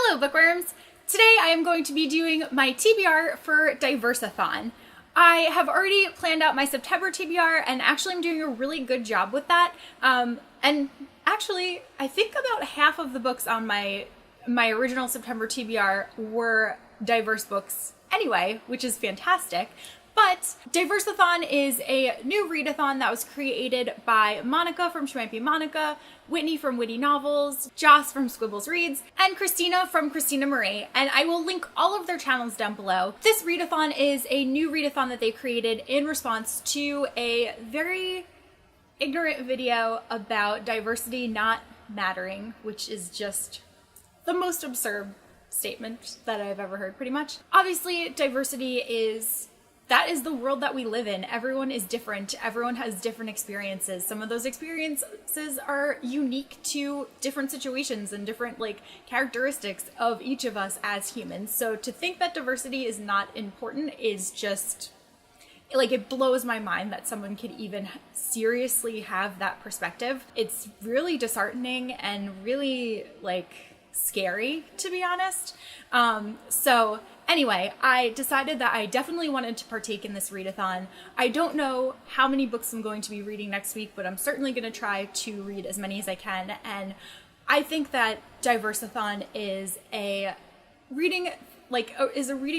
Hello bookworms! Today I am going to be doing my TBR for DiverseAthon. I have already planned out my September TBR and actually I'm doing a really good job with that. And actually I think about half of the books on my original September TBR were diverse books anyway, which is fantastic. But DiverseAthon is a new readathon that was created by Monica from She Might Be Monica, Whitney from Witty Novels, Joss from Squibbles Reads, and Christina from Christina Marie, and I will link all of their channels down below. This readathon is a new readathon that they created in response to a very ignorant video about diversity not mattering, which is just the most absurd statement that I've ever heard, pretty much. Obviously, diversity is the world that we live in. Everyone is different. Everyone has different experiences. Some of those experiences are unique to different situations and different characteristics of each of us as humans. So to think that diversity is not important is just it blows my mind that someone could even seriously have that perspective. It's really disheartening and really scary, to be honest. So anyway, I decided that I definitely wanted to partake in this readathon. I don't know how many books I'm going to be reading next week, but I'm certainly going to try to read as many as I can. And I think that DiverseAthon is a reading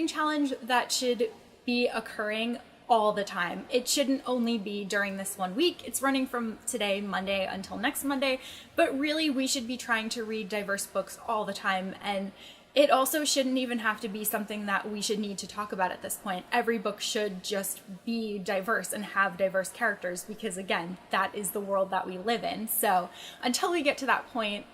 challenge that should be occurring all the time. It shouldn't only be during this 1 week. It's running from today, Monday, until next Monday, but really we should be trying to read diverse books all the time, and it also shouldn't even have to be something that we should need to talk about at this point. Every book should just be diverse and have diverse characters because, again, that is the world that we live in. So until we get to that point,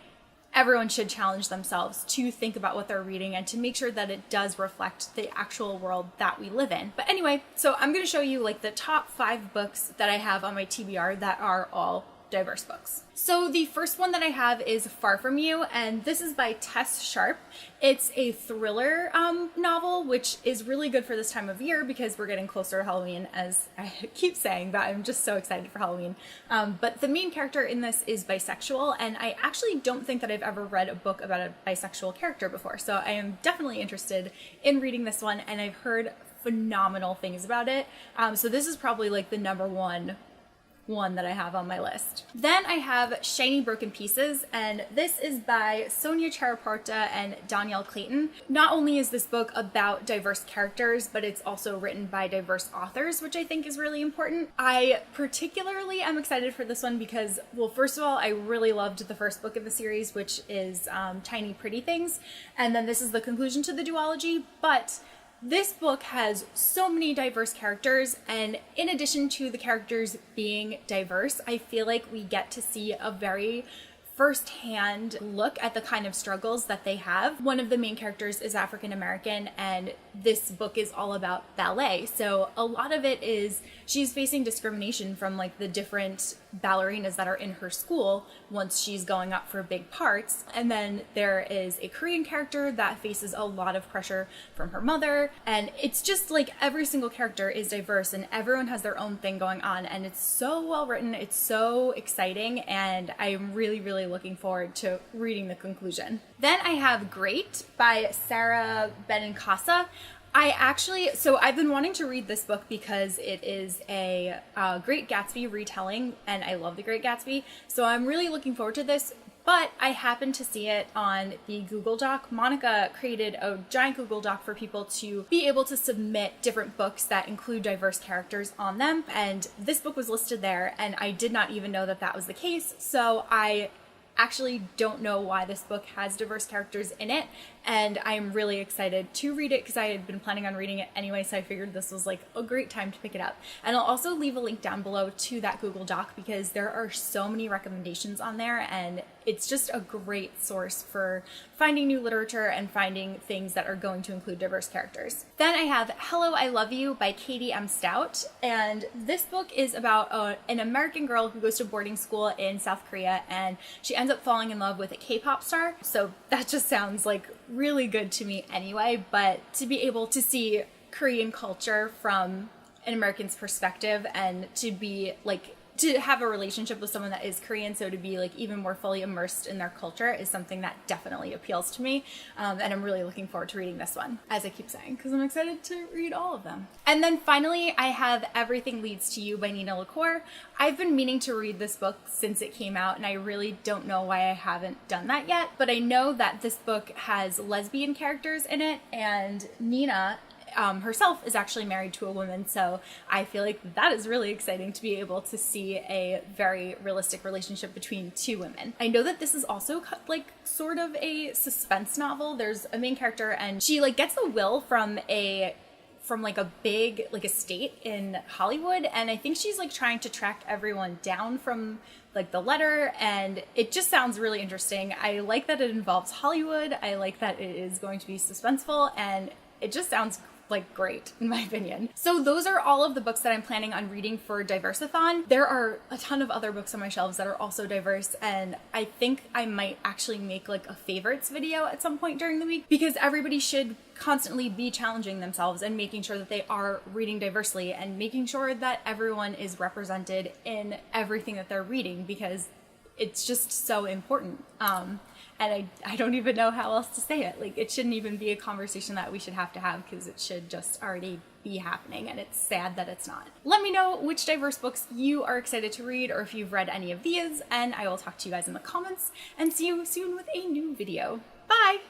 everyone should challenge themselves to think about what they're reading and to make sure that it does reflect the actual world that we live in. But anyway, so I'm going to show you the top 5 books that I have on my TBR that are all diverse books. So the first one that I have is Far From You, and this is by Tess Sharp. It's a thriller novel, which is really good for this time of year because we're getting closer to Halloween, as I keep saying, but I'm just so excited for Halloween. But the main character in this is bisexual, and I actually don't think that I've ever read a book about a bisexual character before, so I am definitely interested in reading this one, and I've heard phenomenal things about it. So this is probably the number one that I have on my list. Then I have Shiny Broken Pieces, and this is by Sonia Charaporta and Danielle Clayton. Not only is this book about diverse characters, but it's also written by diverse authors, which I think is really important. I particularly am excited for this one because, well, first of all, I really loved the first book of the series, which is Tiny Pretty Things, and then this is the conclusion to the duology, but this book has so many diverse characters, and in addition to the characters being diverse, I feel like we get to see a very first-hand look at the kind of struggles that they have. One of the main characters is African American, and this book is all about ballet. So a lot of it is she's facing discrimination from the different ballerinas that are in her school once she's going up for big parts. And then there is a Korean character that faces a lot of pressure from her mother. And it's just every single character is diverse and everyone has their own thing going on. And it's so well written. It's so exciting. And I'm really, really looking forward to reading the conclusion. Then I have Great by Sarah Benincasa. I've been wanting to read this book because it is a Great Gatsby retelling, and I love The Great Gatsby, so I'm really looking forward to this, but I happened to see it on the Google Doc. Monica created a giant Google Doc for people to be able to submit different books that include diverse characters on them, and this book was listed there, and I did not even know that that was the case, so I actually don't know why this book has diverse characters in it, and I'm really excited to read it because I had been planning on reading it anyway, so I figured this was a great time to pick it up. And I'll also leave a link down below to that Google Doc because there are so many recommendations on there, and it's just a great source for finding new literature and finding things that are going to include diverse characters. Then I have Hello, I Love You by Katie M. Stout, and this book is about an American girl who goes to boarding school in South Korea, and she ends up falling in love with a K-pop star. So that just sounds really good to me anyway, but to be able to see Korean culture from an American's perspective and to be to have a relationship with someone that is Korean, so to be like even more fully immersed in their culture is something that definitely appeals to me. And I'm really looking forward to reading this one, as I keep saying, because I'm excited to read all of them. And then finally, I have Everything Leads to You by Nina LaCour. I've been meaning to read this book since it came out, and I really don't know why I haven't done that yet, but I know that this book has lesbian characters in it, and Nina herself is actually married to a woman, so I feel like that is really exciting to be able to see a very realistic relationship between two women. I know that this is also like sort of a suspense novel. There's a main character and she like gets a will from like a big like estate in Hollywood, and I think she's like trying to track everyone down from like the letter, and it just sounds really interesting. I like that it involves Hollywood. I like that it is going to be suspenseful, and it just sounds like great in my opinion. So those are all of the books that I'm planning on reading for DiverseAthon. There are a ton of other books on my shelves that are also diverse, and I think I might actually make like a favorites video at some point during the week, because everybody should constantly be challenging themselves and making sure that they are reading diversely and making sure that everyone is represented in everything that they're reading, because it's just so important. And I don't even know how else to say it. Like, it shouldn't even be a conversation that we should have to have, because it should just already be happening, and it's sad that it's not. Let me know which diverse books you are excited to read, or if you've read any of these, and I will talk to you guys in the comments, and see you soon with a new video. Bye!